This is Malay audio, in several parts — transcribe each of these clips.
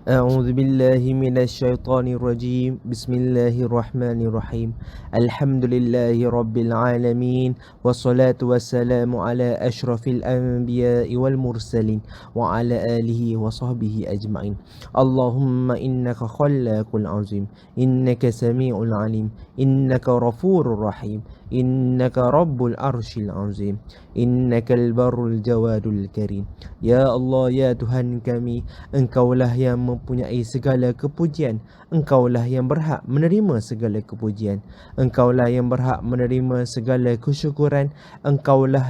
أعوذ بالله من الشيطان الرجيم بسم الله الرحمن الرحيم الحمد لله رب العالمين والصلاة والسلام على أشرف الأنبياء والمرسلين وعلى آله وصحبه أجمعين اللهم إنك خلاق العظيم إنك سميع العليم إنك غفور رحيم إنك رب العرش العظيم إنك البر الجواد الكريم Ya Allah, ya Tuhan kami, Engkaulah yang mempunyai segala kepujian. Engkaulah yang berhak menerima segala kepujian. Engkaulah yang berhak menerima segala kesyukuran. Engkaulah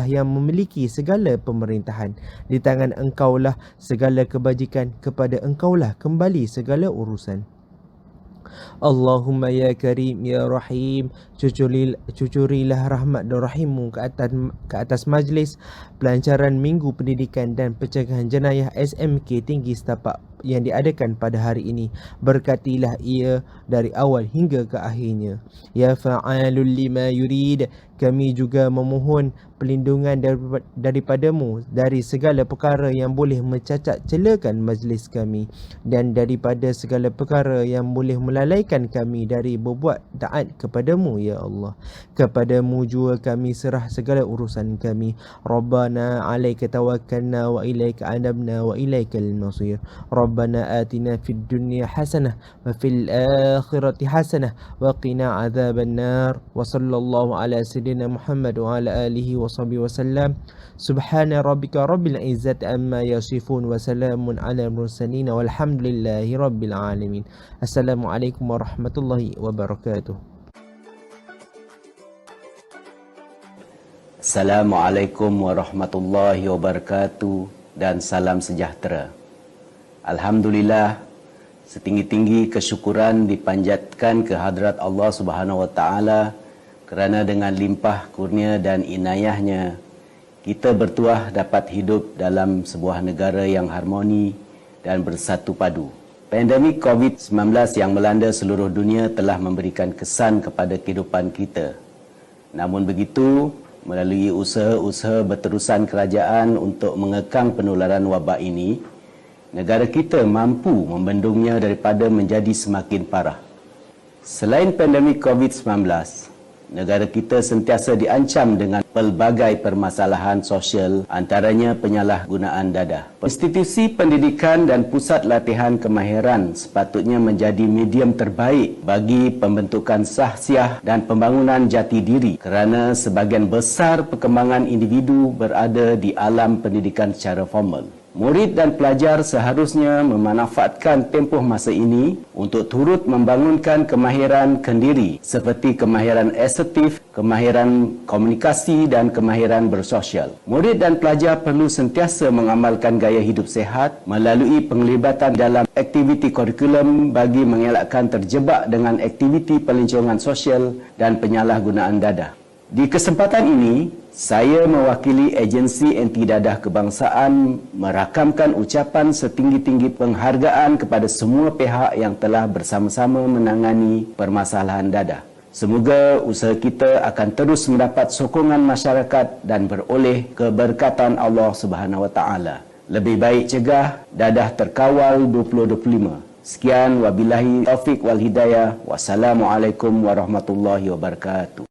yang memiliki segala pemerintahan. Di tangan Engkaulah segala kebajikan, kepada Engkaulah kembali segala urusan. Allahumma ya Karim ya Rahim, cucurilah rahmat dan rahimmu ke atas majlis pelancaran Minggu Pendidikan dan Pencegahan Jenayah SMK Tinggi Setapak yang diadakan pada hari ini. Berkatilah ia dari awal hingga ke akhirnya. Ya fa'alul lima yurid, kami juga memohon perlindungan daripadamu dari segala perkara yang boleh mencacat celakan majlis kami, dan daripada segala perkara yang boleh melalaikan kami dari berbuat taat kepadamu ya Allah. Kepadamu jua kami serah segala urusan kami. Rabbana alaika tawakkalna wa ilaika anabna wa ilaikal masir. Rabbana atina fid dunya hasanah wa fil akhirati hasanah wa qina adzaban nar. Wa sallallahu ala sayyidina Muhammad wa ala alihi wa sahbihi wasallam. Subhana rabbika rabbil izzati amma yasifun wa salamun ala mursalin walhamdulillahi rabbil alamin. Assalamualaikum warahmatullahi wabarakatuh. Assalamualaikum warahmatullahi wabarakatuh dan salam sejahtera. Alhamdulillah, setinggi-tinggi kesyukuran dipanjatkan ke hadrat Allah Subhanahu wa taala kerana dengan limpah kurnia dan inayahnya kita bertuah dapat hidup dalam sebuah negara yang harmoni dan bersatu padu. Pandemik COVID-19 yang melanda seluruh dunia telah memberikan kesan kepada kehidupan kita. Namun begitu, melalui usaha-usaha berterusan kerajaan untuk mengekang penularan wabak ini, negara kita mampu membendungnya daripada menjadi semakin parah. Selain pandemik COVID-19, negara kita sentiasa diancam dengan pelbagai permasalahan sosial, antaranya penyalahgunaan dadah. Institusi pendidikan dan pusat latihan kemahiran sepatutnya menjadi medium terbaik bagi pembentukan sahsiah dan pembangunan jati diri, kerana sebahagian besar perkembangan individu berada di alam pendidikan secara formal. Murid dan pelajar seharusnya memanfaatkan tempoh masa ini untuk turut membangunkan kemahiran kendiri seperti kemahiran asertif, kemahiran komunikasi dan kemahiran bersosial. Murid dan pelajar perlu sentiasa mengamalkan gaya hidup sehat melalui penglibatan dalam aktiviti kurikulum bagi mengelakkan terjebak dengan aktiviti pelancongan sosial dan penyalahgunaan dadah. Di kesempatan ini, saya mewakili agensi anti dadah kebangsaan merakamkan ucapan setinggi-tinggi penghargaan kepada semua pihak yang telah bersama-sama menangani permasalahan dadah. Semoga usaha kita akan terus mendapat sokongan masyarakat dan beroleh keberkatan Allah Subhanahu wa taala. Lebih baik cegah, dadah terkawal 2025. Sekian, wabillahi taufik wal hidayah. Wassalamualaikum warahmatullahi wabarakatuh.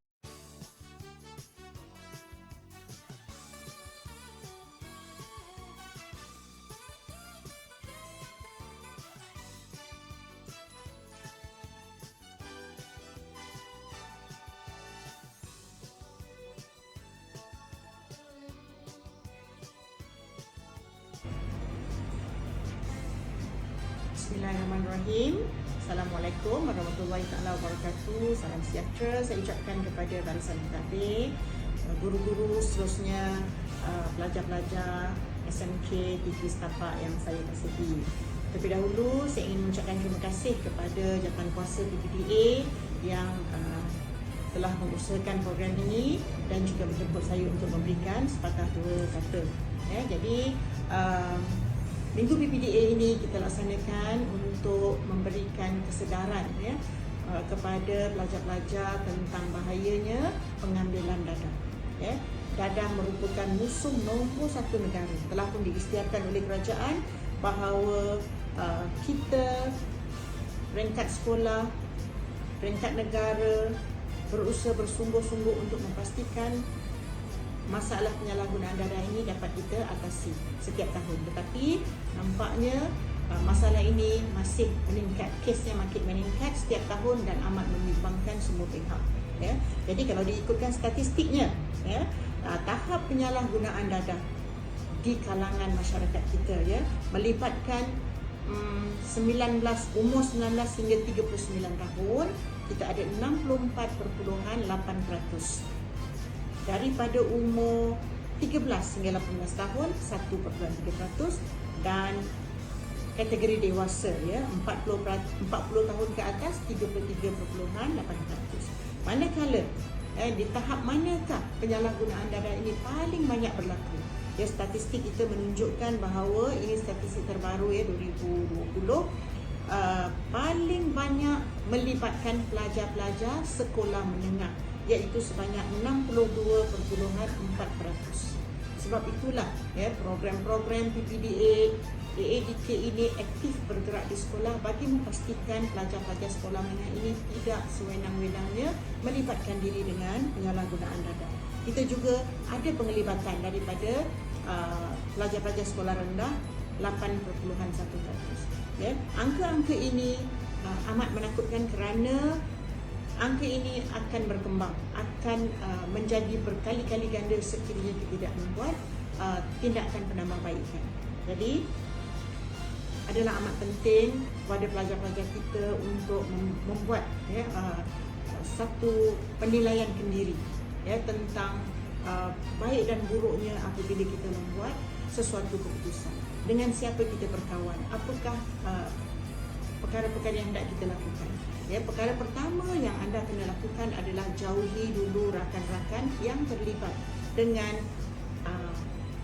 Bismillahirrahmanirrahim. Assalamualaikum warahmatullahi wabarakatuh. Salam sejahtera saya ucapkan kepada barisan mentadbir, guru-guru, seterusnya pelajar-pelajar SMK Tinggi Setapak yang saya kasihi. Terlebih dahulu saya ingin mengucapkan terima kasih kepada Jawatankuasa PPDA yang telah mengusahakan program ini dan juga menjemput saya untuk memberikan sepatah dua kata. Jadi Minggu PPDA ini kita laksanakan untuk memberikan kesedaran kepada pelajar-pelajar tentang bahayanya pengambilan dadah. Dadah merupakan musuh nombor satu negara. Telah pun diisytiharkan oleh kerajaan bahawa kita, peringkat sekolah, peringkat negara berusaha bersungguh-sungguh untuk memastikan masalah penyalahgunaan data ini dapat kita atasi setiap tahun. Tetapi nampaknya masalah ini masih meningkat, kesnya makin meningkat setiap tahun dan amat membimbangkan semua pihak. Ya. Jadi kalau diikutkan statistiknya, ya, tahap penyalahgunaan data di kalangan masyarakat kita, ya, melibatkan umur 19 hingga 39 tahun, kita ada 64.8%. Daripada umur 13 hingga 18 tahun 1.3%, dan kategori dewasa, ya, 40 tahun ke atas 33.8%. Manakala di tahap manakah penyalahgunaan data ini paling banyak berlaku? Ya, statistik kita menunjukkan bahawa ini statistik terbaru, ya, 2020, paling banyak melibatkan pelajar-pelajar sekolah menengah, iaitu sebanyak 62.4%. Sebab itulah, ya, program-program PPDA, AADK ini aktif bergerak di sekolah bagi memastikan pelajar-pelajar sekolah menengah ini tidak sewenang-wenangnya melibatkan diri dengan penyalahgunaan data. Kita juga ada penglibatan daripada pelajar-pelajar sekolah rendah 8.1%. Ya, angka-angka ini amat menakutkan kerana angka ini akan berkembang, akan menjadi berkali-kali ganda sekiranya kita tidak membuat tindakan penambahbaikan. Jadi adalah amat penting kepada pelajar-pelajar kita untuk membuat, ya, satu penilaian kendiri, ya, tentang baik dan buruknya apabila kita membuat sesuatu keputusan. Dengan siapa kita berkawan, apakah perkara-perkara yang hendak kita lakukan. Ya, perkara pertama yang anda kena lakukan adalah jauhi dulu rakan-rakan yang terlibat dengan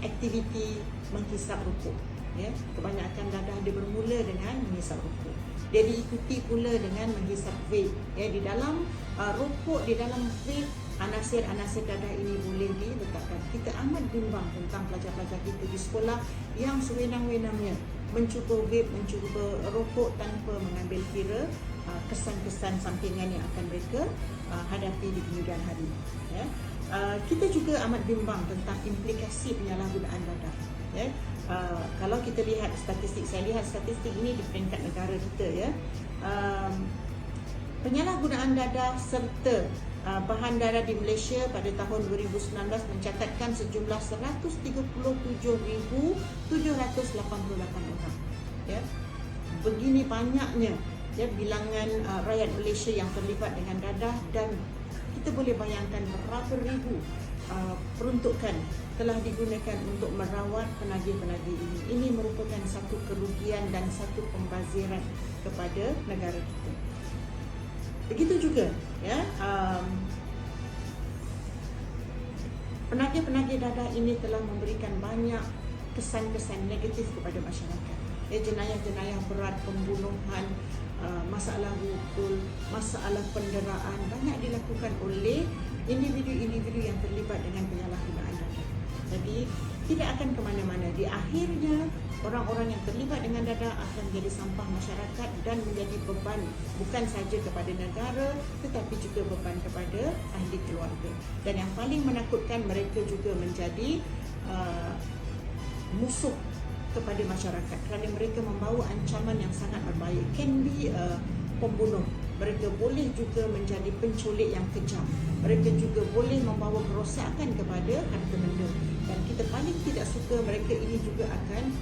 aktiviti menghisap rokok. Ya, kebanyakan dadah dia bermula dengan menghisap rokok. Dia diikuti pula dengan menghisap vape. Ya, di dalam rokok, di dalam vape, anasir-anasir dadah ini boleh diletakkan. Kita amat bimbang tentang pelajar-pelajar kita di sekolah yang sewenang-wenangnya mencuba vape, mencuba rokok tanpa mengambil kira kesan-kesan sampingan yang akan mereka hadapi di kemudian hari. Ya. Kita juga amat bimbang tentang implikasi penyalahgunaan dadah. Ya. Kalau kita lihat statistik, saya lihat statistik ini di peringkat negara kita, ya. Penyalahgunaan dadah serta bahan darah di Malaysia pada tahun 2019 mencatatkan sejumlah 137,788 orang. Ya. Begini banyaknya, ya, bilangan rakyat Malaysia yang terlibat dengan dadah, dan kita boleh bayangkan berapa ribu peruntukan telah digunakan untuk merawat penagih-penagih ini. Ini merupakan satu kerugian dan satu pembaziran kepada negara kita. Begitu juga, ya, penagih-penagih dadah ini telah memberikan banyak kesan-kesan negatif kepada masyarakat. Ya, jenayah-jenayah berat, pembunuhan, masalah hukul, masalah penderaan banyak dilakukan oleh individu-individu yang terlibat dengan penyalahgunaan dadah. Jadi tidak akan ke mana-mana. Di akhirnya orang-orang yang terlibat dengan dadah akan menjadi sampah masyarakat dan menjadi beban bukan saja kepada negara tetapi juga beban kepada ahli keluarga. Dan yang paling menakutkan, mereka juga menjadi musuh kepada masyarakat kerana mereka membawa ancaman yang sangat berbahaya. Can be pembunuh. Mereka boleh juga menjadi penculik yang kejam. Mereka juga boleh membawa kerosakan kepada harta benda. Dan kita paling tidak suka mereka ini juga akan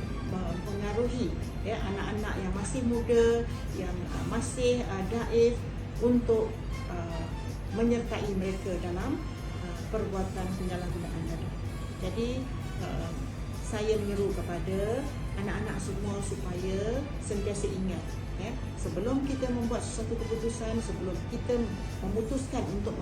mengaruhi, ya, anak-anak yang masih muda, yang masih daif untuk menyertai mereka dalam perbuatan penyalahgunaan dadah. Jadi saya menyeru kepada anak-anak semua supaya sentiasa ingat, ya, sebelum kita membuat sesuatu keputusan, sebelum kita memutuskan untuk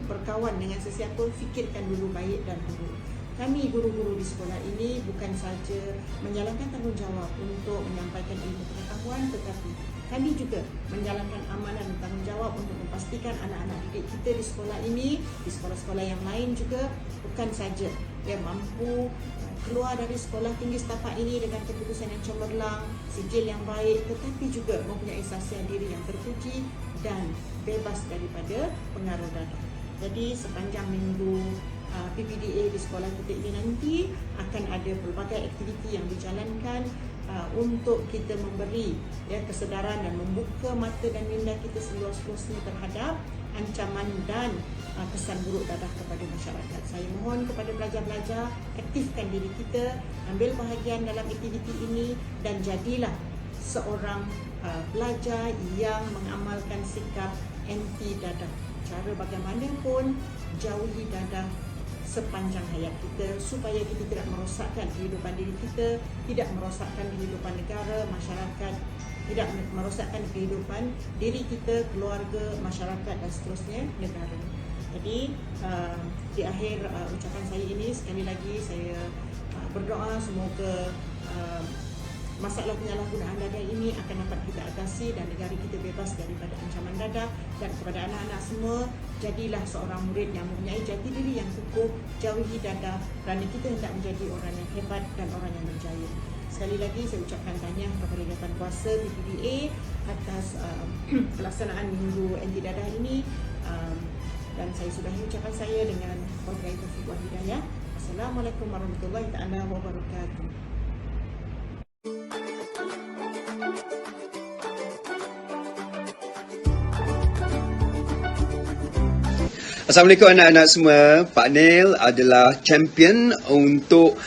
berkawan dengan sesiapa, fikirkan dulu baik dan buruk. Kami guru-guru di sekolah ini bukan saja menjalankan tanggungjawab untuk menyampaikan ilmu pengetahuan, tetapi kami juga menjalankan amanah dan tanggungjawab untuk memastikan anak-anak didik kita di sekolah ini, di sekolah-sekolah yang lain juga bukan saja mampu keluar dari sekolah tinggi setapak ini dengan keputusan yang cemerlang, sijil yang baik, tetapi juga mempunyai sasian diri yang terpuji dan bebas daripada pengaruh dadah. Jadi sepanjang minggu PPDA di sekolah kita ini nanti akan ada pelbagai aktiviti yang dijalankan untuk kita memberi kesedaran dan membuka mata dan minda kita seluas-luasnya terhadap ancaman dan kesan buruk dadah kepada masyarakat. Saya mohon kepada pelajar-pelajar, aktifkan diri kita, ambil bahagian dalam aktiviti ini dan jadilah seorang pelajar yang mengamalkan sikap anti dadah. Cara bagaimanapun, jauhi dadah sepanjang hayat kita supaya kita tidak merosakkan kehidupan diri kita, tidak merosakkan kehidupan negara, masyarakat, tidak merosakkan kehidupan diri kita, keluarga, masyarakat dan seterusnya negara. Jadi di akhir ucapan saya ini sekali lagi saya berdoa semoga masalah penyalahgunaan dadah ini akan dapat kita atasi dan negara kita bebas daripada ancaman dadah. Dan kepada anak-anak semua, jadilah seorang murid yang mempunyai jati diri yang kukuh, jauhi dadah kerana kita hendak menjadi orang yang hebat dan orang yang berjaya. Sekali lagi saya ucapkan tahniah kepada Jabatan Kuasa PPDA atas pelaksanaan Minggu Anti Dadah ini, dan saya sudahi ucapan saya dengan wabillahi taufiq wal hidayah. Assalamualaikum warahmatullahi taala wabarakatuh. Assalamualaikum anak-anak semua. Pak Nil adalah champion untuk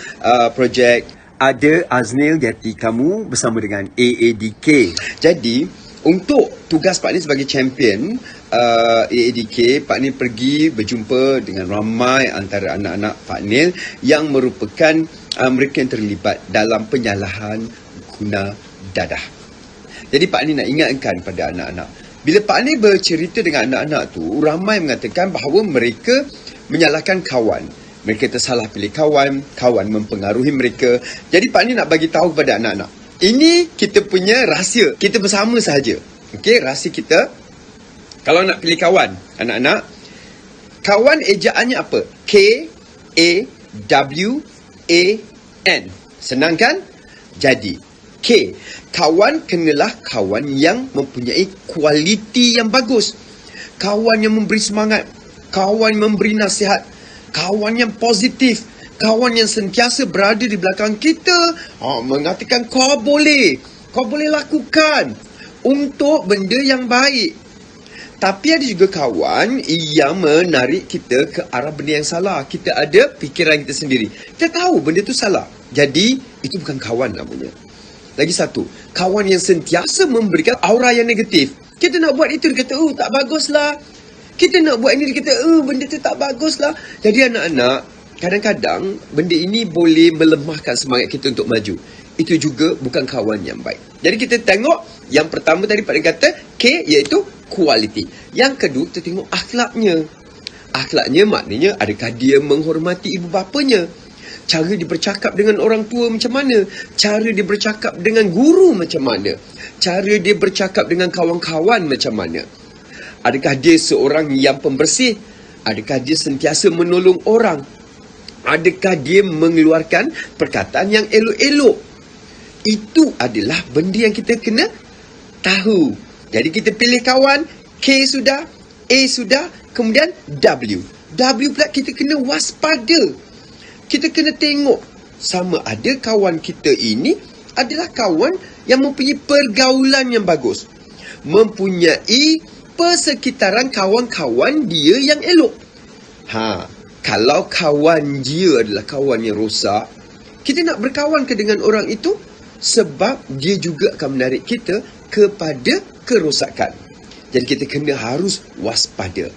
projek Ada Aznil Jati Kamu bersama dengan AADK. Jadi, untuk tugas Pak Nil sebagai champion AADK, Pak Nil pergi berjumpa dengan ramai antara anak-anak Pak Nil yang merupakan mereka yang terlibat dalam penyalahan guna dadah. Jadi Pak Nil nak ingatkan pada anak-anak, bila Pak Nil bercerita dengan anak-anak tu, ramai mengatakan bahawa mereka menyalahkan kawan. Mereka tersalah pilih kawan, kawan mempengaruhi mereka. Jadi Pak Nil nak bagi tahu kepada anak-anak, ini kita punya rahsia, kita bersama sahaja. Okey, rahsia kita. Kalau nak pilih kawan, anak-anak, kawan ejaannya apa? K-A-W-A-N. Senang kan? Jadi K, kawan kenalah kawan yang mempunyai kualiti yang bagus. Kawan yang memberi semangat, kawan yang memberi nasihat, kawan yang positif, kawan yang sentiasa berada di belakang kita, mengatakan kau boleh lakukan untuk benda yang baik. Tapi ada juga kawan yang menarik kita ke arah benda yang salah. Kita ada fikiran kita sendiri, kita tahu benda tu salah. Jadi itu bukan kawan namanya. Lagi satu, kawan yang sentiasa memberikan aura yang negatif. Kita nak buat itu, dia kata, tak baguslah. Kita nak buat ini, dia kata, benda tu tak baguslah. Jadi anak-anak, kadang-kadang benda ini boleh melemahkan semangat kita untuk maju. Itu juga bukan kawan yang baik. Jadi kita tengok, yang pertama tadi Pak Nil kata, K iaitu quality. Yang kedua, kita tengok akhlaknya. Akhlaknya maknanya, adakah dia menghormati ibu bapanya? Cara dia bercakap dengan orang tua macam mana? Cara dia bercakap dengan guru macam mana? Cara dia bercakap dengan kawan-kawan macam mana? Adakah dia seorang yang pembersih? Adakah dia sentiasa menolong orang? Adakah dia mengeluarkan perkataan yang elok-elok? Itu adalah benda yang kita kena tahu. Jadi kita pilih kawan, K sudah, A sudah, kemudian W. W pula kita kena waspada. Kita kena tengok sama ada kawan kita ini adalah kawan yang mempunyai pergaulan yang bagus. Mempunyai persekitaran kawan-kawan dia yang elok. Kalau kawan dia adalah kawan yang rosak, kita nak berkawan ke dengan orang itu? Sebab dia juga akan menarik kita kepada kerosakan. Jadi kita kena harus waspada.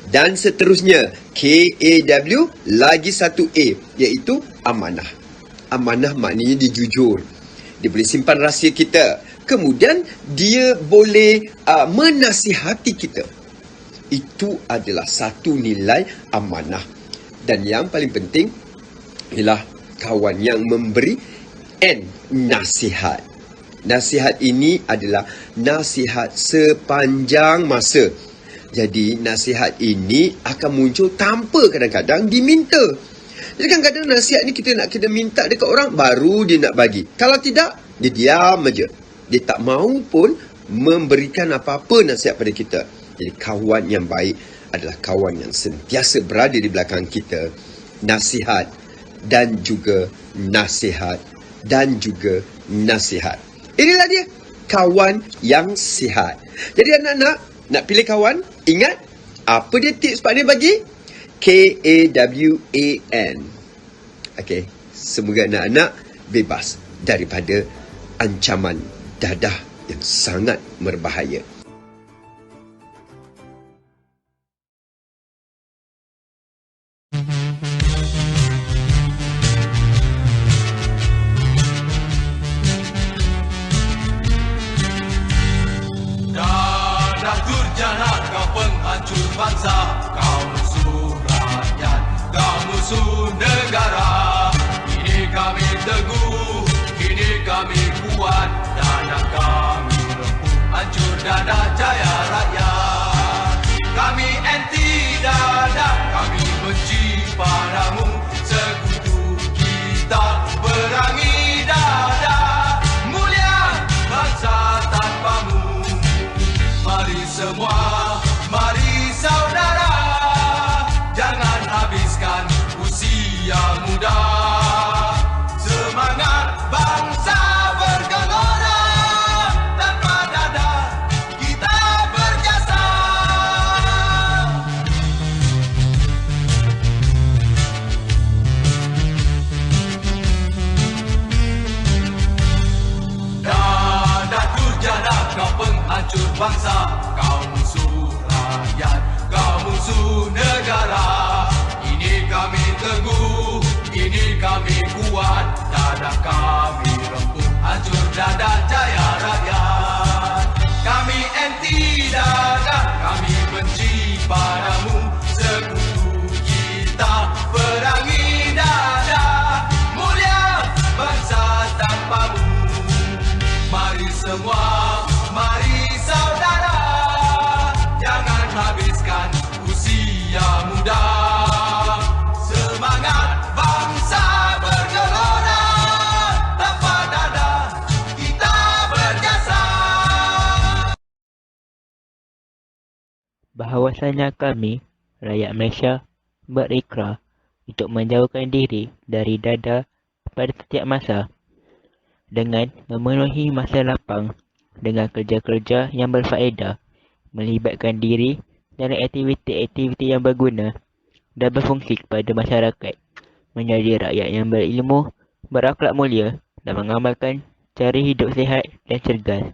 Dan seterusnya, K-A-W, lagi satu A, iaitu amanah. Amanah maknanya dia jujur. Dia boleh simpan rahsia kita. Kemudian, dia boleh menasihati kita. Itu adalah satu nilai amanah. Dan yang paling penting, ialah kawan yang memberi N, nasihat. Nasihat ini adalah nasihat sepanjang masa. Jadi nasihat ini akan muncul tanpa kadang-kadang diminta. Jadi kadang-kadang nasihat ni kita nak kena minta dekat orang, baru dia nak bagi. Kalau tidak, dia diam aja. Dia tak mahu pun memberikan apa-apa nasihat pada kita. Jadi kawan yang baik adalah kawan yang sentiasa berada di belakang kita. Nasihat dan juga nasihat dan juga nasihat. Inilah dia, kawan yang sihat. Jadi anak-anak, nak pilih kawan, ingat apa dia tips Pak Nil bagi? KAWAN. Okey, semoga anak-anak bebas daripada ancaman dadah yang sangat berbahaya. Dadah durjana kau penghancur bangsa, kau musuh rakyat, kau musuh negara. Kini kami teguh, kini kami kuat, dadah kami rempuh, hancur dadah jaya rakyat. Kami anti dadah, kami benci padamu, sekutu kita perangi dadah, mulia bangsa tanpamu. Mari semua, mari saudara, jangan habiskan usia muda. Semangat bangsa bergelora, tanpa dadah kita berjasa. Dadah durjana kau penghancur bangsa, kau musuh rakyat, kau musuh negara. Ini kami teguh, ini kami kuat, dadah kami rempuh, hancur dadah jaya rakyat. Kami anti dadah, kami benci padamu, sekutu kita perangi dadah, mulia bangsa tanpamu. Mari semua, mari saudara, jangan habiskan usia muda. Semangat bangsa bergelora, tanpa dadah kita berjasa. Bahawasanya kami, rakyat Malaysia, berikrar untuk menjauhkan diri dari dadah pada setiap masa dengan memenuhi masa lapang dengan kerja-kerja yang berfaedah, melibatkan diri dalam aktiviti-aktiviti yang berguna dan berfungsi kepada masyarakat, menjadi rakyat yang berilmu, berakhlak mulia dan mengamalkan cara hidup sihat dan cergas,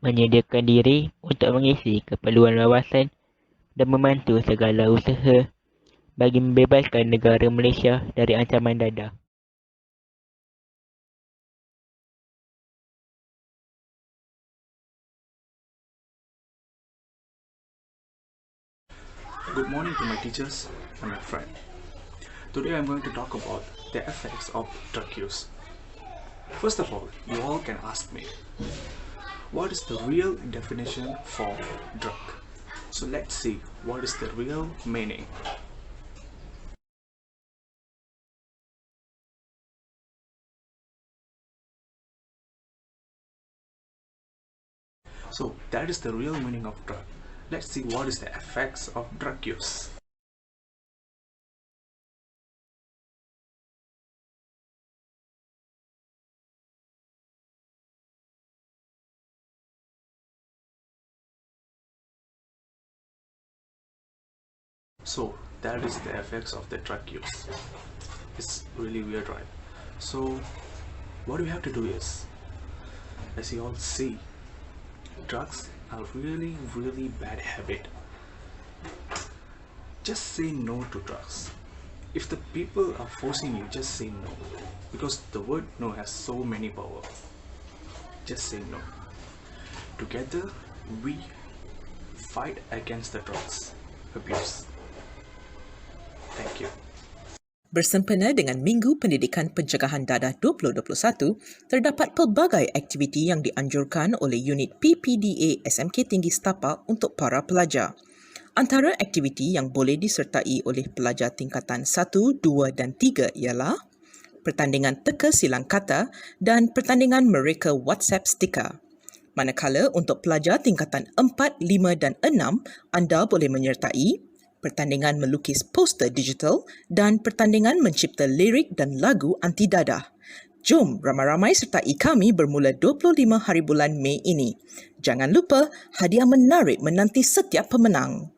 menyediakan diri untuk mengisi keperluan wawasan dan membantu segala usaha bagi membebaskan negara Malaysia dari ancaman dadah. Good morning to my teachers and my friend. Today I'm going to talk about the effects of drug use. First of all, you all can ask me, what is the real definition for drug? So let's see what is the real meaning. So that is the real meaning of drug. Let's see what is the effects of drug use. So that is the effects of the drug use. It's really weird, right? So what we have to do is, as you all see, drugs are really bad habit. Just say no to drugs. If the people are forcing you, just say no, because the word no has so many power. Just say no. Together we fight against the drugs abuse. Thank you. Bersempena dengan Minggu Pendidikan Pencegahan Dadah 2021, terdapat pelbagai aktiviti yang dianjurkan oleh unit PPDA SMK Tinggi Setapak untuk para pelajar. Antara aktiviti yang boleh disertai oleh pelajar tingkatan 1, 2 dan 3 ialah pertandingan teka silang kata dan pertandingan mereka WhatsApp stiker. Manakala untuk pelajar tingkatan 4, 5 dan 6, anda boleh menyertai pertandingan melukis poster digital dan pertandingan mencipta lirik dan lagu anti dadah. Jom ramai-ramai sertai kami bermula 25 hari bulan Mei ini. Jangan lupa, hadiah menarik menanti setiap pemenang.